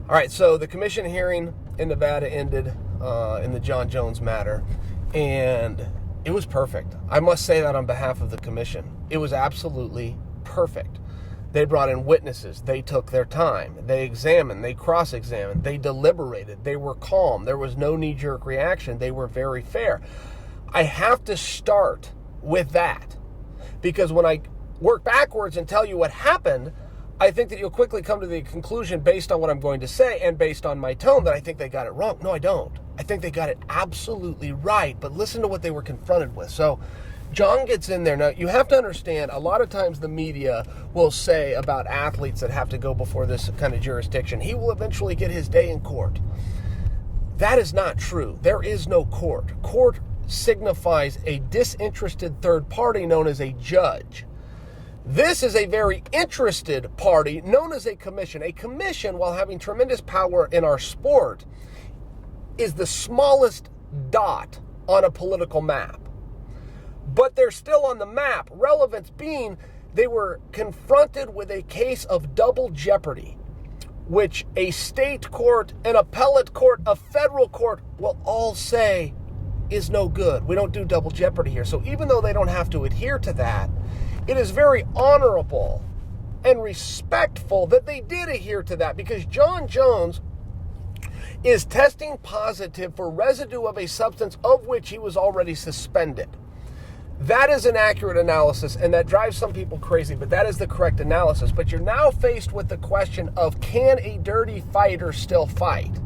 All right, so the commission hearing in Nevada ended in the Jon Jones matter, and it was perfect. I must say that on behalf of the commission. It was absolutely perfect. They brought in witnesses. They took their time. They examined. They cross-examined. They deliberated. They were calm. There was no knee-jerk reaction. They were very fair. I have to start with that, because when I work backwards and tell you what happened, I think that you'll quickly come to the conclusion, based on what I'm going to say and based on my tone, that I think they got it wrong. No, I don't. I think they got it absolutely right, but listen to what they were confronted with. So Jon gets in there. Now, you have to understand, a lot of times the media will say about athletes that have to go before this kind of jurisdiction, he will eventually get his day in court. That is not true. There is no court. Court signifies a disinterested third party known as a judge. This is a very interested party known as a commission. A commission, while having tremendous power in our sport, is the smallest dot on a political map. But they're still on the map. Relevance being, they were confronted with a case of double jeopardy, which a state court, an appellate court, a federal court will all say is no good. We don't do double jeopardy here. So even though they don't have to adhere to that, it is very honorable and respectful that they did adhere to that, because Jon Jones is testing positive for residue of a substance of which he was already suspended. That is an accurate analysis, and that drives some people crazy, but that is the correct analysis. But you're now faced with the question of, can a dirty fighter still fight?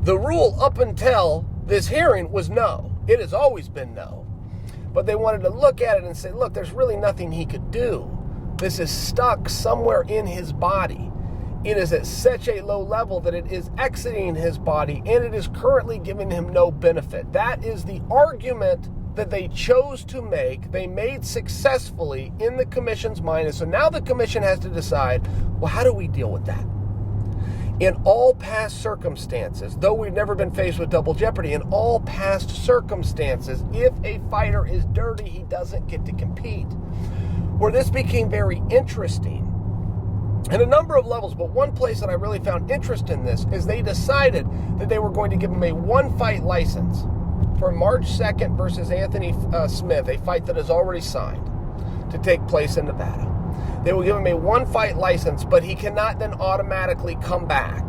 The rule up until this hearing was no. It has always been no. But they wanted to look at it and say, look, there's really nothing he could do. This is stuck somewhere in his body. It is at such a low level that it is exiting his body, and it is currently giving him no benefit. That is the argument that they chose to make. They made successfully in the commission's mind. And so now the commission has to decide, well, how do we deal with that? In all past circumstances, though we've never been faced with double jeopardy, in all past circumstances, if a fighter is dirty, he doesn't get to compete. Where this became very interesting in a number of levels, but one place that I really found interest in this is they decided that they were going to give him a one-fight license for March 2nd versus Anthony Smith, a fight that is already signed to take place in Nevada. They will give him a one-fight license, but he cannot then automatically come back.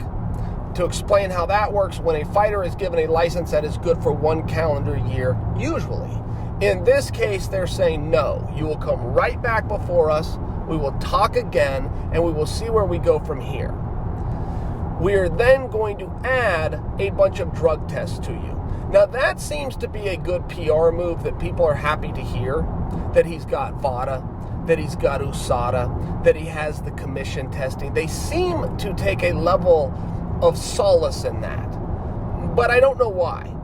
To explain how that works, when a fighter is given a license that is good for one calendar year, usually. In this case, they're saying, no, you will come right back before us, we will talk again, and we will see where we go from here. We are then going to add a bunch of drug tests to you. Now, that seems to be a good PR move that people are happy to hear, that he's got VADA, that he's got USADA, that he has the commission testing. They seem to take a level of solace in that. But I don't know why.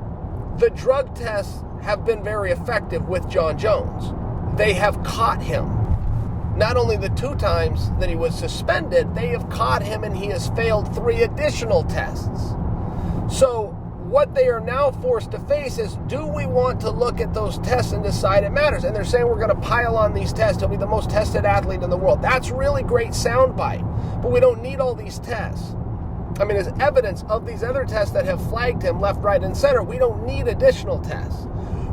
The drug tests have been very effective with Jon Jones. They have caught him. Not only the 2 times that he was suspended, they have caught him, and he has failed 3 additional tests. So what they are now forced to face is, do we want to look at those tests and decide it matters? And they're saying we're going to pile on these tests. He'll be the most tested athlete in the world. That's really great soundbite, but we don't need all these tests. I mean, as evidence of these other tests that have flagged him left, right, and center, we don't need additional tests.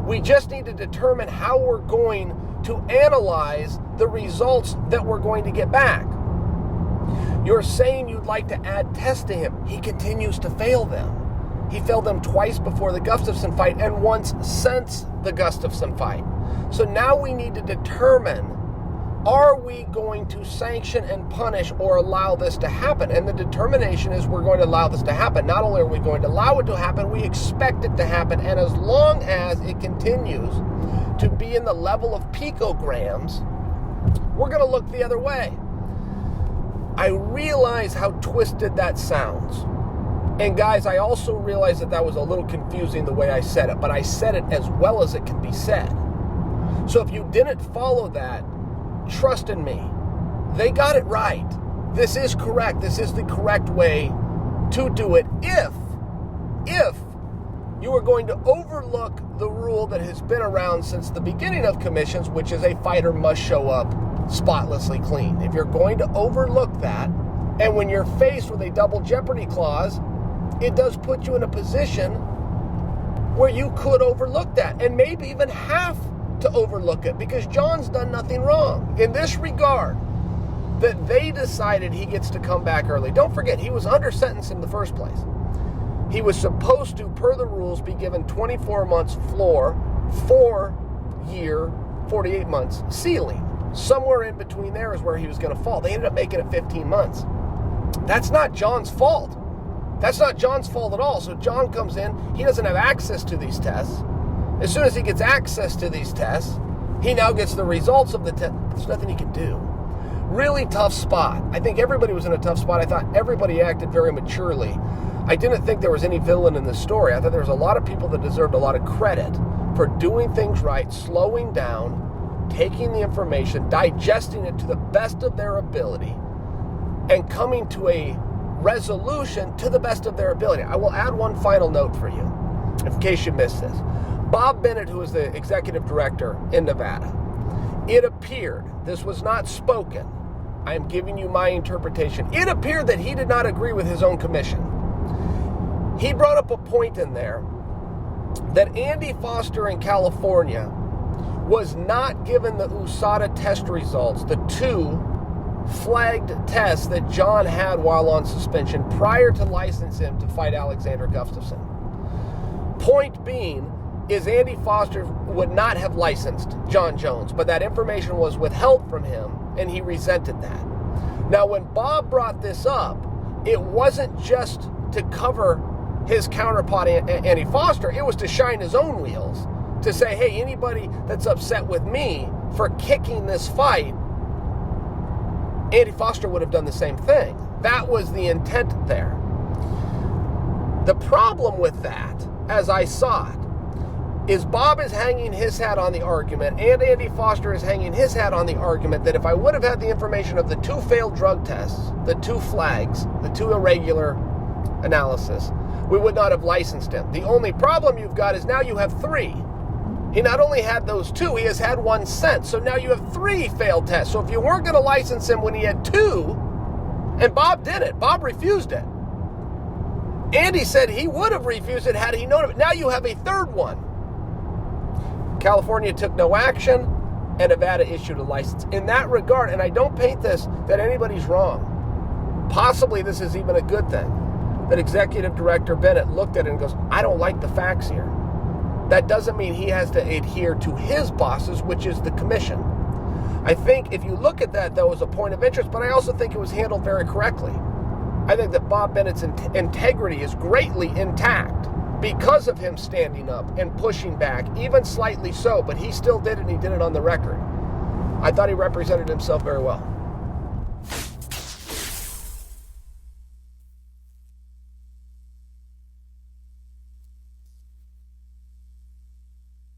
We just need to determine how we're going to analyze the results that we're going to get back. You're saying you'd like to add tests to him. He continues to fail them. He failed them twice before the Gustafsson fight and once since the Gustafsson fight. So now we need to determine, are we going to sanction and punish or allow this to happen? And the determination is, we're going to allow this to happen. Not only are we going to allow it to happen, we expect it to happen. And as long as it continues to be in the level of picograms, we're going to look the other way. I realize how twisted that sounds. And guys, I also realize that was a little confusing the way I said it, but I said it as well as it can be said. So if you didn't follow that, trust in me, they got it right. This is correct. This is the correct way to do it if you are going to overlook the rule that has been around since the beginning of commissions, which is a fighter must show up spotlessly clean. If you're going to overlook that, And when you're faced with a double jeopardy clause, it does put you in a position where you could overlook that and maybe even have to overlook it because Jon's done nothing wrong. In this regard, that they decided he gets to come back early. Don't forget, he was under sentence in the first place. He was supposed to, per the rules, be given 24 months floor, 4-year, 48 months ceiling. Somewhere in between there is where he was going to fall. They ended up making it 15 months. That's not Jon's fault. That's not Jon's fault at all. So Jon comes in. He doesn't have access to these tests. As soon as he gets access to these tests, he now gets the results of the test. There's nothing he can do. Really tough spot. I think everybody was in a tough spot. I thought everybody acted very maturely. I didn't think there was any villain in this story. I thought there was a lot of people that deserved a lot of credit for doing things right, slowing down, taking the information, digesting it to the best of their ability, and coming to a resolution to the best of their ability. I will add one final note for you, in case you missed this. Bob Bennett, who is the executive director in Nevada, it appeared, this was not spoken, I am giving you my interpretation, it appeared that he did not agree with his own commission. He brought up a point in there that Andy Foster in California was not given the USADA test results, the 2 flagged tests that Jon had while on suspension prior to license him to fight Alexander Gustafsson. Point being is Andy Foster would not have licensed Jon Jones, but that information was withheld from him, and he resented that. Now, when Bob brought this up, it wasn't just to cover his counterpart, Andy Foster. It was to shine his own wheels, to say, hey, anybody that's upset with me for kicking this fight, Andy Foster would have done the same thing. That was the intent there. The problem with that, as I saw it, is Bob is hanging his hat on the argument, and Andy Foster is hanging his hat on the argument that if I would have had the information of the 2 failed drug tests, the 2 flags, the 2 irregular analysis, we would not have licensed him. The only problem you've got is now you have 3. He not only had those 2, he has had 1 since. So now you have 3 failed tests. So if you weren't going to license him when he had 2, and Bob did it, Bob refused it. Andy said he would have refused it had he known of it. Now you have a 3rd one. California took no action, and Nevada issued a license. In that regard, and I don't paint this that anybody's wrong, possibly this is even a good thing, that Executive Director Bennett looked at it and goes, I don't like the facts here. That doesn't mean he has to adhere to his bosses, which is the commission. I think if you look at that, though, as a point of interest, but I also think it was handled very correctly. I think that Bob Bennett's integrity is greatly intact because of him standing up and pushing back, even slightly so, but he still did it, and he did it on the record. I thought he represented himself very well.